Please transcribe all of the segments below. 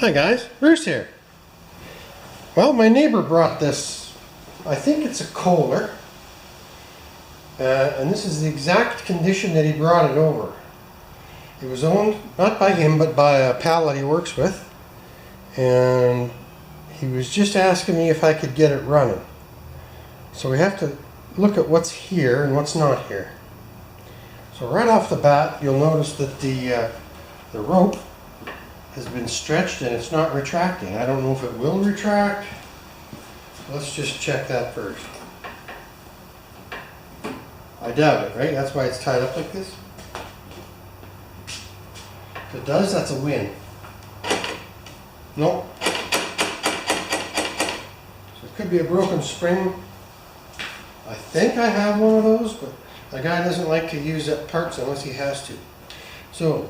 Hi guys, Bruce here. Well, my neighbor brought this, I think it's a Kohler, and this is the exact condition that he brought it over. It was owned not by him but by a pal that he works with, and he was just asking me if I could get it running. So we have to look at what's here and what's not here. So right off the bat, you'll notice that the rope has been stretched and it's not retracting. I don't know if it will retract. Let's just check that first. I doubt it, right? That's why it's tied up like this. If it does, that's a win. Nope. So it could be a broken spring. I think I have one of those, but the guy doesn't like to use up parts unless he has to. So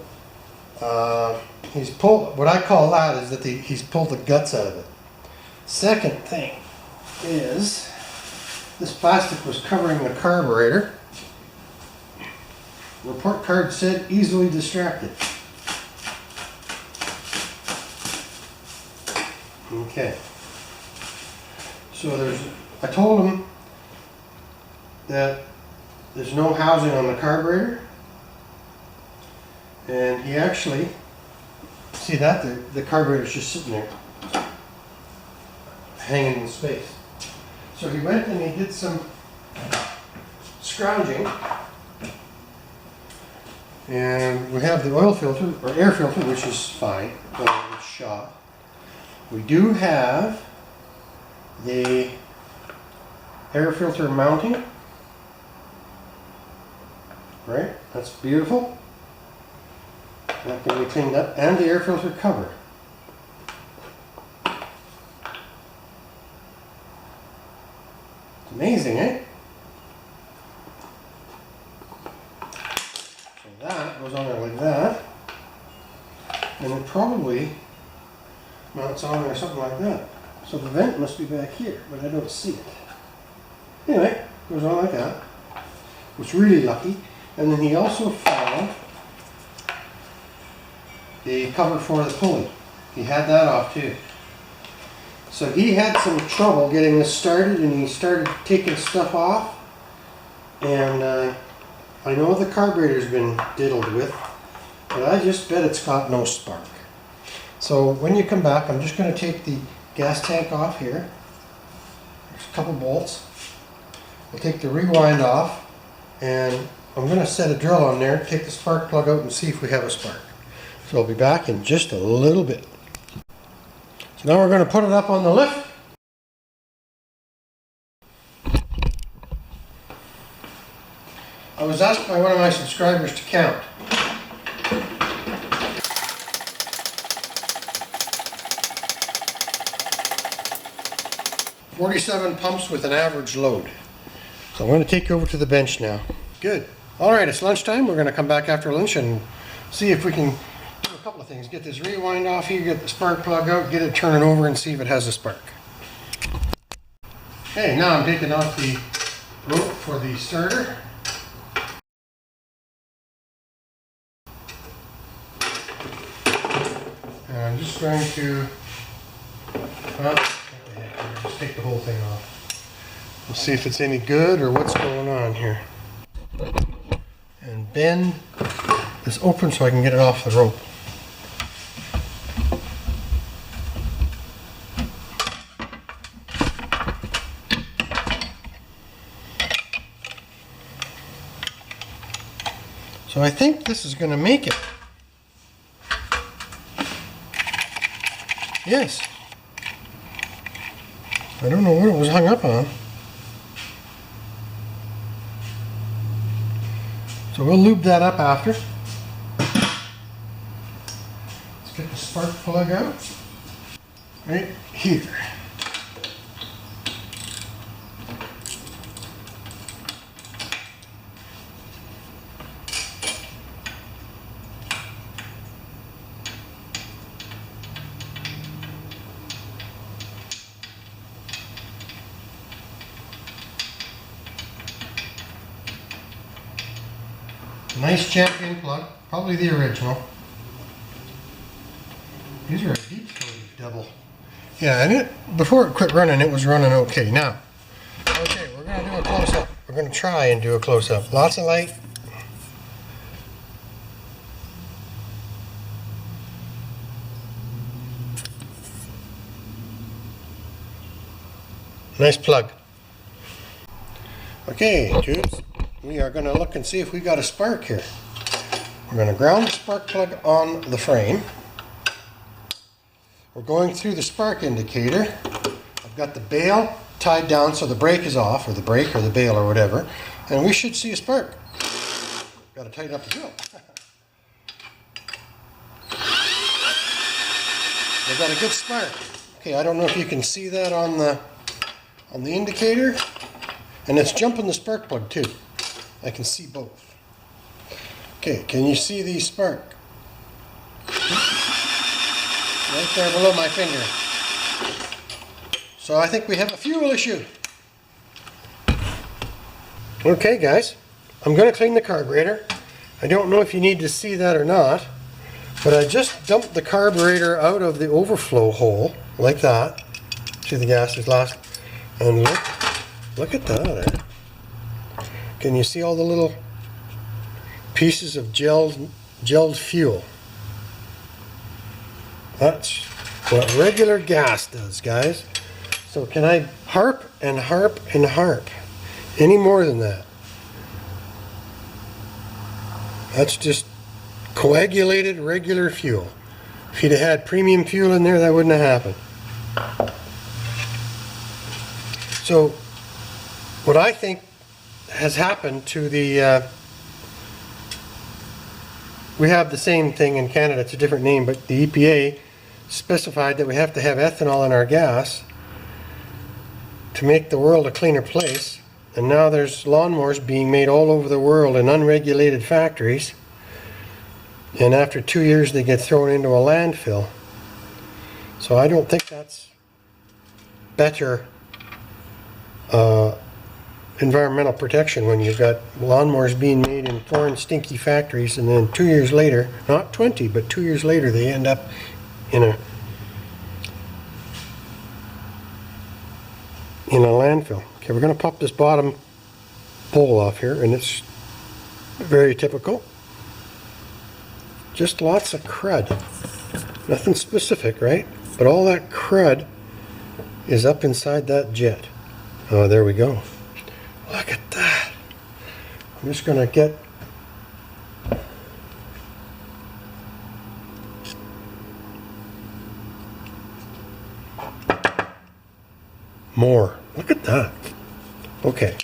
he's pulled, what I call that is that he's pulled the guts out of it. Second thing is this plastic was covering the carburetor. Report card said easily distracted. Okay. So I told him that there's no housing on the carburetor. And he actually, see that? The carburetor's just sitting there, hanging in space. So he went and he did some scrounging. And we have the oil filter, or air filter, which is fine, but it's shot. We do have the air filter mounting. Right? That's beautiful. That can be cleaned up, and the air filter cover. It's amazing, eh? So that goes on there like that, and it probably mounts on there something like that. So the vent must be back here, but I don't see it. Anyway, goes on like that. It's really lucky. And then he also found the cover for the pulley. He had that off too. So he had some trouble getting this started, and he started taking stuff off. And I know the carburetor's been diddled with, but I just bet it's got no spark. So when you come back, I'm just going to take the gas tank off here. There's a couple bolts. We'll take the rewind off, and I'm going to set a drill on there, take the spark plug out and see if we have a spark. So I'll be back in just a little bit. So now we're going to put it up on the lift. I was asked by one of my subscribers to count. "47 pumps with an average load." So I'm going to take you over to the bench now. Good. Alright, it's lunchtime. We're going to come back after lunch and see if we can do a couple of things. Get this rewind off here, get the spark plug out, get it turning over and see if it has a spark. Okay, now I'm taking off the rope for the starter. And I'm just going to just take the whole thing off. We'll see if it's any good or what's going on here. And bend this open so I can get it off the rope. So I think this is going to make it. Yes. I don't know what it was hung up on. So we'll lube that up after. Let's get the spark plug out. Right here. Nice champion plug, probably the original. These are a deep throated double. Yeah, and before it quit running, it was running okay. Now, okay, we're going to do a close-up. We're going to try and do a close-up. Lots of light. Nice plug. Okay, tubes, we are going to look and see if we got a spark here. We're going to ground the spark plug on the frame. We're going through the spark indicator. I've got the bail tied down so the brake is off, or the brake or the bail or whatever, and we should see a spark. Got to tighten up the drill. We've got a good spark. Okay, I don't know if you can see that on the indicator, and it's jumping the spark plug too. I can see both. Okay, can you see the spark? Right there below my finger. So I think we have a fuel issue. Okay guys, I'm going to clean the carburetor. I don't know if you need to see that or not, but I just dumped the carburetor out of the overflow hole, like that. See, the gas is lost. And look at that. Can you see all the little pieces of gelled fuel? That's what regular gas does, guys. So can I harp and harp and harp any more than that? That's just coagulated regular fuel. If you'd have had premium fuel in there, that wouldn't have happened. So what I think has happened to the we have the same thing in Canada, it's a different name, but the EPA specified that we have to have ethanol in our gas to make the world a cleaner place. And now there's lawnmowers being made all over the world in unregulated factories, and after 2 years they get thrown into a landfill. So I don't think that's better environmental protection when you've got lawnmowers being made in foreign stinky factories, and then 2 years later, not 20, but 2 years later, they end up in a landfill. Okay, we're going to pop this bottom bowl off here, and it's very typical. Just lots of crud. Nothing specific, right? But all that crud is up inside that jet. Oh, there we go. Look at that. I'm just going to get more. Look at that. Okay.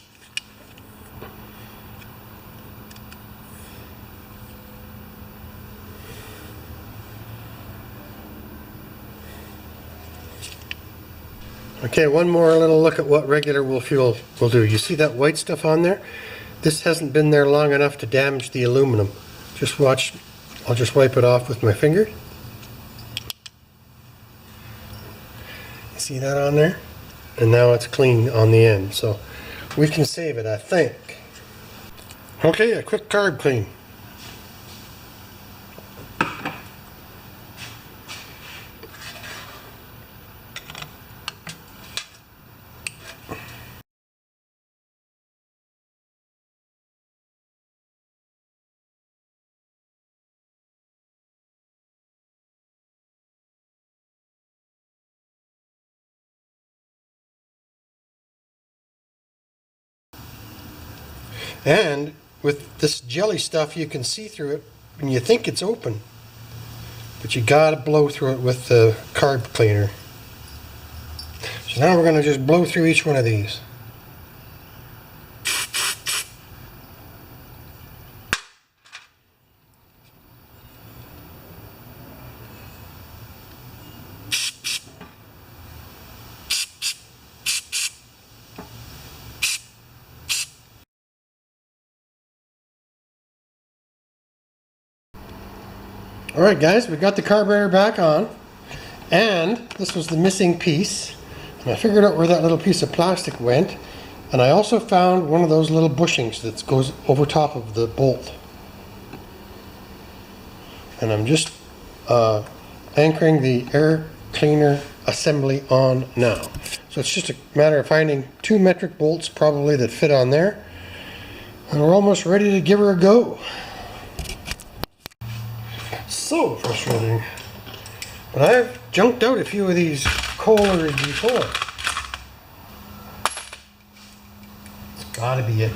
Okay, one more little look at what regular fuel will do. You see that white stuff on there? This hasn't been there long enough to damage the aluminum. Just watch. I'll just wipe it off with my finger. See that on there? And now it's clean on the end. So we can save it, I think. Okay, a quick carb clean. And with this jelly stuff, you can see through it and you think it's open, but you gotta blow through it with the carb cleaner. So now we're gonna just blow through each one of these. Alright guys, we got the carburetor back on, and this was the missing piece, and I figured out where that little piece of plastic went, and I also found one of those little bushings that goes over top of the bolt. And I'm just anchoring the air cleaner assembly on now. So it's just a matter of finding 2 metric bolts probably that fit on there. And we're almost ready to give her a go. So frustrating. But I've junked out a few of these Kohlers before. It's gotta be it.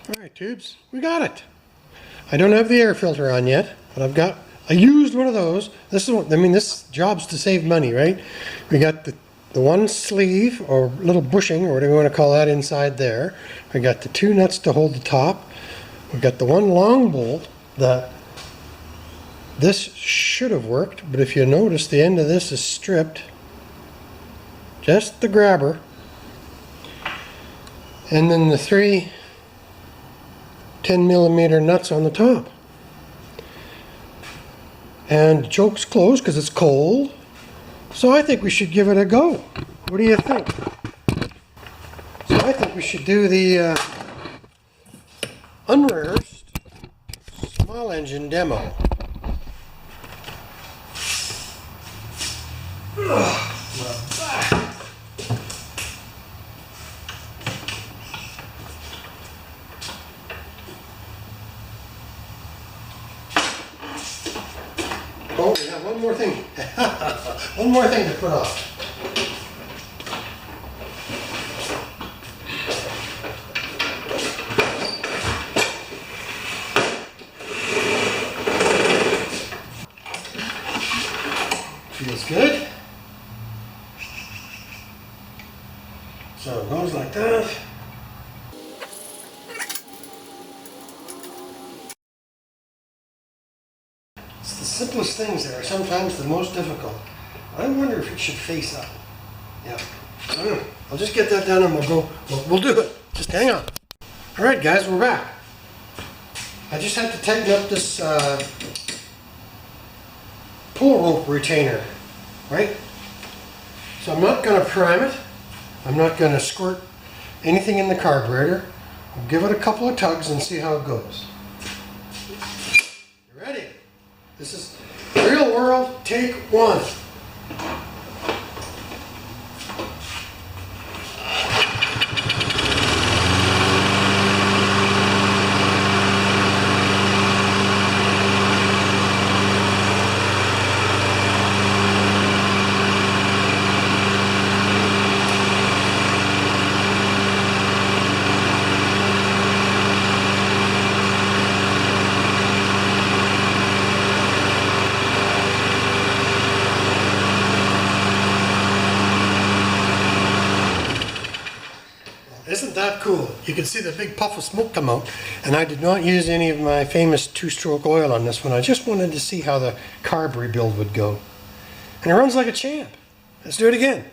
Alright tubes, we got it. I don't have the air filter on yet, but I used one of those. This is what, I mean, this job's to save money, right? We got the one sleeve or little bushing or whatever you want to call that inside there. We got the 2 nuts to hold the top. We've got the one long bolt that this should have worked, but if you notice the end of this is stripped. Just the grabber. And then the 3 10mm nuts on the top. And the choke's closed because it's cold. So I think we should give it a go. What do you think? So I think we should do the unrehearsed small engine demo. Oh, we have one more thing. One more thing to put off. Feels good. So it goes like that. It's the simplest things that are sometimes the most difficult. I wonder if it should face up. Yeah. I don't know. I'll just get that done and we'll do it. Just hang on. Alright guys, we're back. I just had to tighten up this pull rope retainer, right? So I'm not going to prime it. I'm not going to squirt anything in the carburetor. I'll give it a couple of tugs and see how it goes. You ready? This is real world take 1. Isn't that cool? You can see the big puff of smoke come out, and I did not use any of my famous 2-stroke oil on this one. I just wanted to see how the carb rebuild would go. And it runs like a champ. Let's do it again.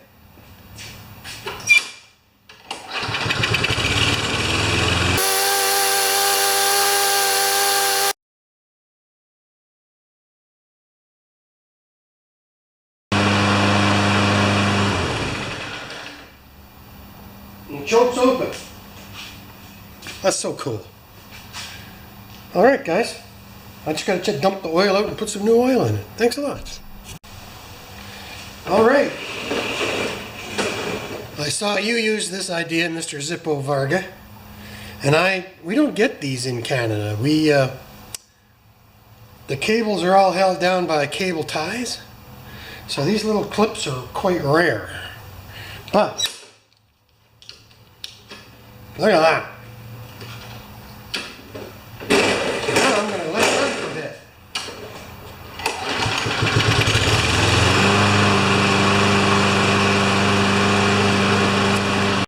And choke's open. That's so cool. Alright guys, I just got to dump the oil out and put some new oil in it. Thanks a lot. Alright. I saw you use this idea, Mr. Zippo Varga. And we don't get these in Canada. The cables are all held down by cable ties. So these little clips are quite rare. But look at that.